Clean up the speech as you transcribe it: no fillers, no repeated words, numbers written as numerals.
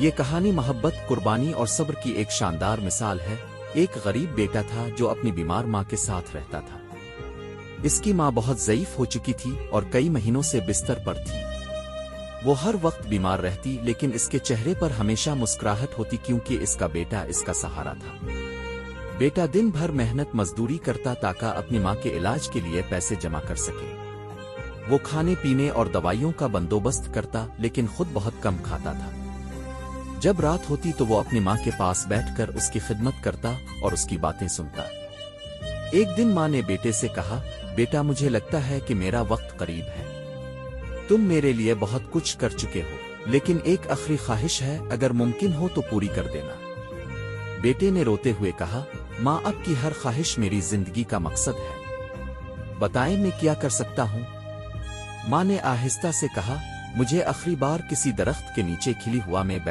یہ کہانی محبت، قربانی اور صبر کی ایک شاندار مثال ہے۔ ایک غریب بیٹا تھا جو اپنی بیمار ماں کے ساتھ رہتا تھا۔ اس کی ماں بہت ضعیف ہو چکی تھی اور کئی مہینوں سے بستر پر تھی۔ وہ ہر وقت بیمار رہتی لیکن اس کے چہرے پر ہمیشہ مسکراہٹ ہوتی کیونکہ اس کا بیٹا اس کا سہارا تھا۔ بیٹا دن بھر محنت مزدوری کرتا تاکہ اپنی ماں کے علاج کے لیے پیسے جمع کر سکے۔ وہ کھانے پینے اور دوائیوں کا بندوبست کرتا لیکن خود بہت کم کھاتا تھا۔ جب رات ہوتی تو وہ اپنی ماں کے پاس بیٹھ کر اس کی خدمت کرتا اور اس کی باتیں سنتا۔ ایک دن ماں نے بیٹے سے کہا، بیٹا مجھے لگتا ہے کہ میرا وقت قریب ہے۔ تم میرے لیے بہت کچھ کر چکے ہو، لیکن ایک آخری خواہش ہے، اگر ممکن ہو تو پوری کر دینا۔ بیٹے نے روتے ہوئے کہا، ماں اب کی ہر خواہش میری زندگی کا مقصد ہے، بتائیں میں کیا کر سکتا ہوں؟ ماں نے آہستہ سے کہا، مجھے آخری بار کسی درخت کے نیچے کھلی ہوا میں بیٹھ